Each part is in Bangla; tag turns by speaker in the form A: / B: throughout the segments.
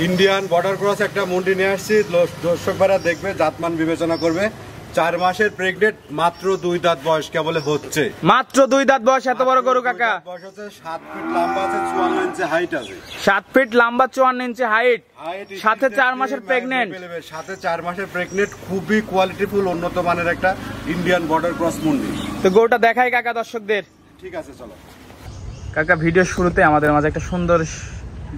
A: ইন্ডিয়ান বর্ডার ক্রস একটা মুন্ডি নিয়ে আসছি, দর্শক ভাইরা দেখবে, জাতমান বিবেচনা করবে। 4 মাসের প্রেগনেন্ট, মাত্র 2 দাঁত বয়স কেবল হচ্ছে।
B: মাত্র 2 দাঁত বয়স, এত বড় গরু কাকা?
A: বয়স হচ্ছে 7 ফিট লম্বা আছে, 54 ইঞ্চি হাইট আছে।
B: 7 ফিট লম্বা, 54 ইঞ্চি হাইট, সাথে 4 মাসের প্রেগনেন্ট।
A: সাথে 4 মাসের প্রেগনেন্ট, খুবই কোয়ালিটিফুল উন্নত মানের একটা ইন্ডিয়ান বর্ডার ক্রস মুন্ডি।
B: তো গরুটা দেখাই কাকা দর্শকদের।
A: ঠিক আছে, চলো
B: কাকা। ভিডিও শুরুতে আমাদের মাঝে একটা সুন্দর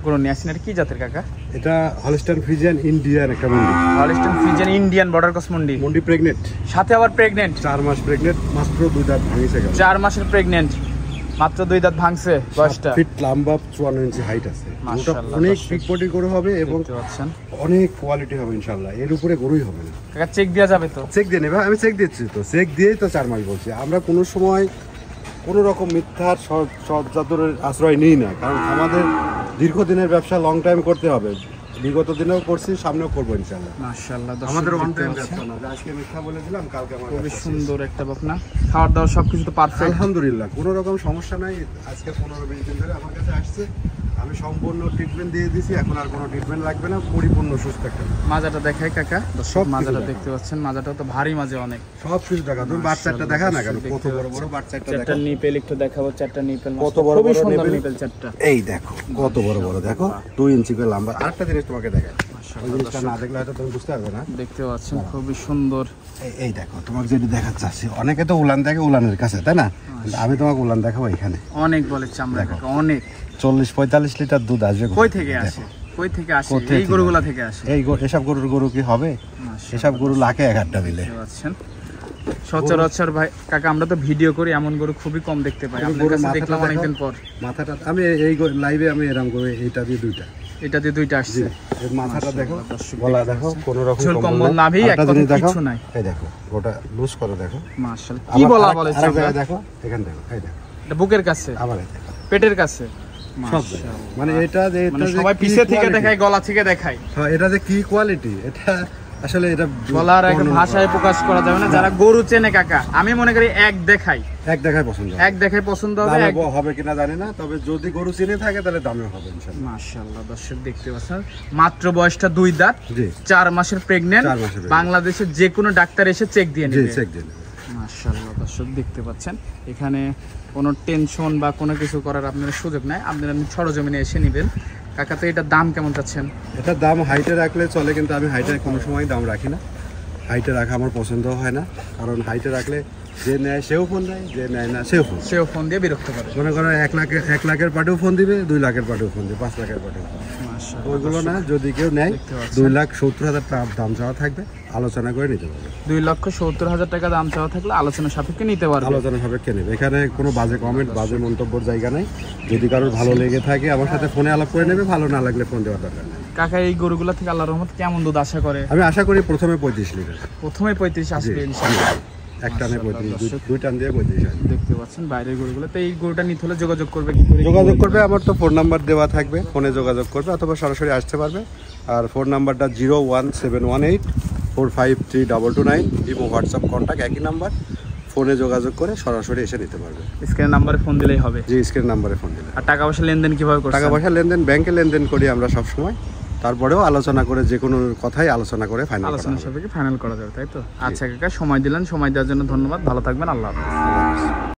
B: গরু নিয়ে আসছেন। এটা কি জাতের কাকা?
A: এটা হলস্টাইন ফ্রিজিয়ান ইন্ডিয়ান একটা মুন্ডি।
B: Holstein Friesian Indian border cross মুন্ডি।
A: মুন্ডি প্রেগনেন্ট,
B: সাথে আবার প্রেগনেন্ট।
A: 4 মাস প্রেগনেন্ট, মাত্র 2 দাঁত ভাঙিছে।
B: 4 মাসের প্রেগনেন্ট, মাত্র 2 দাঁত ভাঙছে। বয়সটা
A: 7 ফিট লম্বা, 54 ইঞ্চি হাইট আছে।
B: মাশাআল্লাহ,
A: অনেক পিক বডি গরু হবে এবং অনেক কোয়ালিটি হবে ইনশাআল্লাহ। এর উপরে গরুই হবে না
B: কাকা। চেক দেওয়া যাবে তো?
A: চেক দিয়ে নেবে, আমি চেক দিচ্ছি তো। চেক দিয়েই তো 4 মাস বলছি। আমরা কোনো সময় কোনো রকম মিথ্যার সজ্জাতুরের আশ্রয় নিই না, কারণ আমাদের দীর্ঘদিনের ব্যবসা লং টাইম করতে হবে। বিগত দিনেও করছি, সামনেও করবো ইনশাআল্লাহ।
B: মাশাআল্লাহ,
A: আমাদের ওয়ান টাইম ব্যবসা না যে আজকে মিথ্যা বলে দিলাম, কালকে আমার
B: খুবই সুন্দর একটা বকনা। খাওয়ার দাওয়ার সবকিছু তো পারফেক্ট
A: আলহামদুলিল্লাহ, কোনো রকম সমস্যা নাই। আজকে 15-20 দিন ধরে আমার কাছে আসছে, আমি সম্পূর্ণ ট্রিটমেন্ট দিয়ে দিছি। এখন আর কোনো ট্রিটমেন্ট লাগবে না, পরিপূর্ণ সুস্থ একটা।
B: মাজাটা দেখাই কাকা। সব মাজাটা দেখতে পাচ্ছেন, মাজাটা তো ভারী মাঝে অনেক।
A: সব কিছু দেখা, তুমি বাচ্চাটা দেখা না কেন, কত বড় বড় বাচ্চাটা দেখা।
B: 4টা নিপেল একটু দেখাবো। 4টা নিপেল
A: কত বড় বড়
B: নিপেল 4টা।
A: এই দেখো কত বড় বড়, দেখো 2 ইঞ্চি করে লম্বা। আরেকটা জিনিস তোমাকে দেখাই, ওই জিনিসটা না দেখলে হয়তো তুমি বুঝতে পারবে না।
B: দেখতে পাচ্ছেন খুবই সুন্দর।
A: এই দেখো, তোমাকে যেটা দেখাচ্ছি, আছে অনেকে তো উলান দেখে উলানের কাছে, তাই না? আমি তোমাকে উলান দেখাবো এখানে।
B: অনেক বলে চামড়া কাকা, অনেক
A: 40-45 লিটার দুধ আসবে।
B: কই থেকে আসে? কই থেকে আসে? এই গরুগুলা থেকে আসে।
A: এই এসব গরুর গরু কি হবে? এসব গরু লাখে 1-8টা মিলে।
B: পাচ্ছেন সচরাচর ভাই কাকা, আমরা তো ভিডিও করি, এমন গরু খুবই কম দেখতে পাই। আপনার কাছে দেখলাম অনেকদিন পর।
A: মাথাটা আমি এই লাইভে আমি এরকম করে এটা দিয়ে 2টা,
B: এটা দিয়ে 2টা আসছে।
A: এর মাথাটা দেখো, গলা দেখো, কোনো রকম
B: কম্বল নাভি এক কথা কিছু নাই।
A: এই দেখো গোটা লুজ করে দেখো।
B: মাশাআল্লাহ, কি বলা বলে চামড়া।
A: দেখো এখানে, দেখো এই দেখো,
B: এটা বুকের কাছে,
A: আবার এই দেখো
B: পেটের কাছে।
A: মানে এটা যে
B: সবাই পিছে থেকে দেখায়, গলা থেকে দেখায়।
A: হ্যাঁ, এটা যে কি কোয়ালিটি, এটা আসলে এটা
B: বলার এক ভাষায় প্রকাশ করা যাবে না। যারা গরু চেনে কাকা, আমি মনে করি এক দেখাই পছন্দ, এক দেখাই পছন্দ হবে।
A: হবে কিনা জানি না, তবে যদি গরু চিনে থাকে তাহলে দামে হবে ইনশাআল্লাহ।
B: মাশাআল্লাহ, দর্শক দেখতে পাচ্ছেন, মাত্র বয়সটা 2 দাঁত, 4 মাসের প্রেগন্যান্ট। বাংলাদেশের যে কোনো ডাক্তার এসে চেক দিয়ে নেবে। মাশাআল্লাহ, দর্শক দেখতে পাচ্ছেন, এখানে কোনো টেনশন বা কোনো কিছু করার আপনার সুযোগ নাই। আপনারা সরজমিনে এসে নেবেন। কাকা, তো এটার দাম কেমন চাচ্ছেন?
A: এটার দাম হাইটে রাখলে চলে, কিন্তু আমি হাইটে কোনো সময় দাম রাখি না। হাইটে রাখা আমার পছন্দ হয় না, কারণ হাইটে রাখলে যে নেয় সেও ফোন দেয়, যে নেয় না সেও ফোন
B: দিয়ে বিরক্ত করে।
A: মনে করো 1 লাখের পার্টিও ফোন দিবে, 2 লাখের পার্টিও ফোন দিবে, 5 লাখের পার্টিও। ওইগুলো না, যদি কেউ নেয় 2,70,000 টাকা দাম চাওয়া থাকবে, আলোচনা করে নিতে পারবে।
B: 2,70,000 টাকা দাম চাওয়া থাকলে আলোচনা সাপেক্ষে নিতে পারবে।
A: আলোচনা সাপেক্ষে নেবে, এখানে কোনো বাজে কমেন্ট, বাজে মন্তব্যের জায়গা নাই। যদি কারোর ভালো লেগে থাকে আমার সাথে ফোনে আলাপ করে নেবে, ভালো না লাগলে ফোন দেওয়ার দরকার নেই।
B: কাকা, এই গরুগুলা থেকে আল্লাহর রহমত কেমন দুধ আশা করে?
A: আমি আশা করি প্রথমে 35 লিটার।
B: প্রথমে 35 আসবে ইনশাআল্লাহ।
A: এক টানে 35, 2 টান দিয়ে 35 আসবে।
B: দেখতে পাচ্ছেন বাইরের গরুগুলো। তো এই গরুটা নিতে হলে যোগাযোগ করবে
A: যোগাযোগ করবে, আমার তো ফোন নাম্বার দেওয়া থাকবে, ফোনে যোগাযোগ করবে অথবা সরাসরি আসতে পারবে। আর ফোন নাম্বারটা 01718453229। ইমো, হোয়াটসঅ্যাপ, কন্ট্যাক্ট একই নাম্বার। ফোনে যোগাযোগ করে সরাসরি এসে নিতে পারবে।
B: স্ক্রিন নাম্বারে ফোন দিলেই হবে।
A: জি, স্ক্রিন নাম্বারে ফোন দিলে।
B: আর টাকা পয়সা লেনদেন কিভাবে করছেন?
A: টাকা পয়সা লেনদেন ব্যাংকে লেনদেন করি আমরা সব সময়। তারপরেও আলোচনা করে, যে কোনো কথাই আলোচনা করে
B: ফাইনাল করা যাবে, তাই তো? আচ্ছা কাকা, সময় দিলেন, সময় দেওয়ার জন্য ধন্যবাদ। ভালো থাকবেন, আল্লাহ হাফেজ।